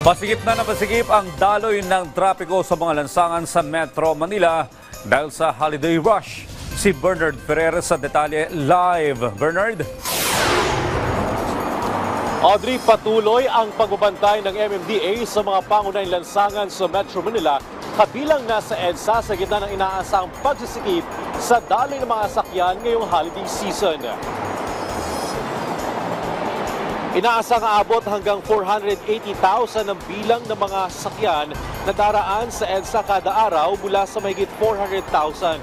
Pasigip na napasigip ang daloy ng trapiko sa mga lansangan sa Metro Manila dahil sa holiday rush. Si Bernard Ferrer sa detalye live. Bernard? Audrey, patuloy ang pagbabantay ng MMDA sa mga pangunahing lansangan sa Metro Manila, kabilang na sa EDSA sa gitna ng inaasang pagsisikip sa daloy ng mga sakyan ngayong holiday season. Inaasang aabot hanggang 480,000 ang bilang ng mga sakyan na daraan sa EDSA kada araw mula sa mahigit 400,000.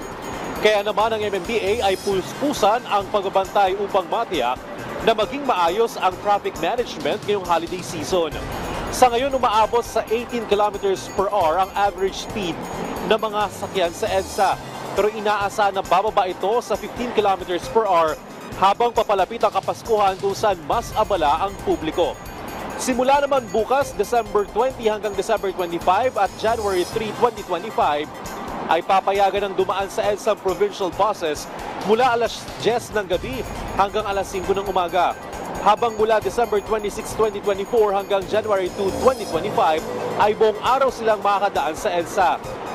Kaya naman ang MMDA ay puspusan ang pagbabantay upang matiyak na maging maayos ang traffic management ngayong holiday season. Sa ngayon, umaabot sa 18 kilometers per hour ang average speed ng mga sakyan sa EDSA. Pero inaasahan na bababa ito sa 15 kilometers per hour habang papalapit ang Kapaskuhan kung saan mas abala ang publiko. Simula naman bukas, December 20 hanggang December 25 at January 3, 2025, ay papayagan ng dumaan sa EDSA provincial buses mula alas 10 ng gabi hanggang alas 5 ng umaga. Habang mula December 26, 2024 hanggang January 2, 2025 ay buong araw silang makakadaan sa EDSA.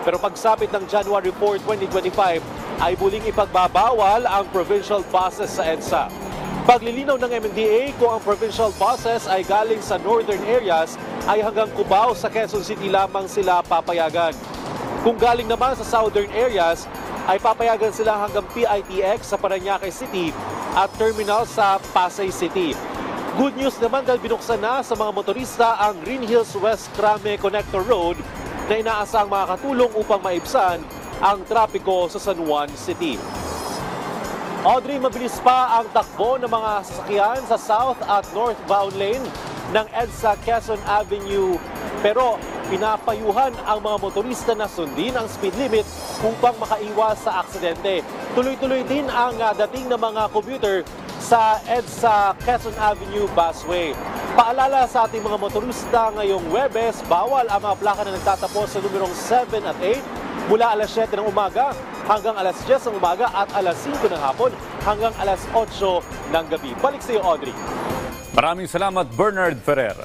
Pero pagsapit ng January 4, 2025 ay muling ipagbabawal ang provincial buses sa EDSA. Paglilinaw ng MMDA kung ang provincial buses ay galing sa northern areas ay hanggang Cubao sa Quezon City lamang sila papayagan. Kung galing naman sa southern areas ay papayagan sila hanggang PITX sa Parañaque City at terminal sa Pasay City. Good news naman dahil binuksan na sa mga motorista ang Green Hills West Crame Connector Road na inaasang makakatulong upang maibsan ang trapiko sa San Juan City. Audrey, mabilis pa ang takbo ng mga sasakyan sa south at northbound lane ng EDSA Quezon Avenue. Pero pinapayuhan ang mga motorista na sundin ang speed limit upang makaiwas sa aksidente. Tuloy-tuloy din ang dating ng mga commuter sa EDSA Quezon Avenue busway. Paalala sa ating mga motorista ngayong Huwebes, bawal ang mga plaka na nagtatapos sa numerong 7 at 8 mula alas 7 ng umaga hanggang alas 10 ng umaga at alas 5 ng hapon hanggang alas 8 ng gabi. Balik sa iyo, Audrey. Maraming salamat, Bernard Ferrer.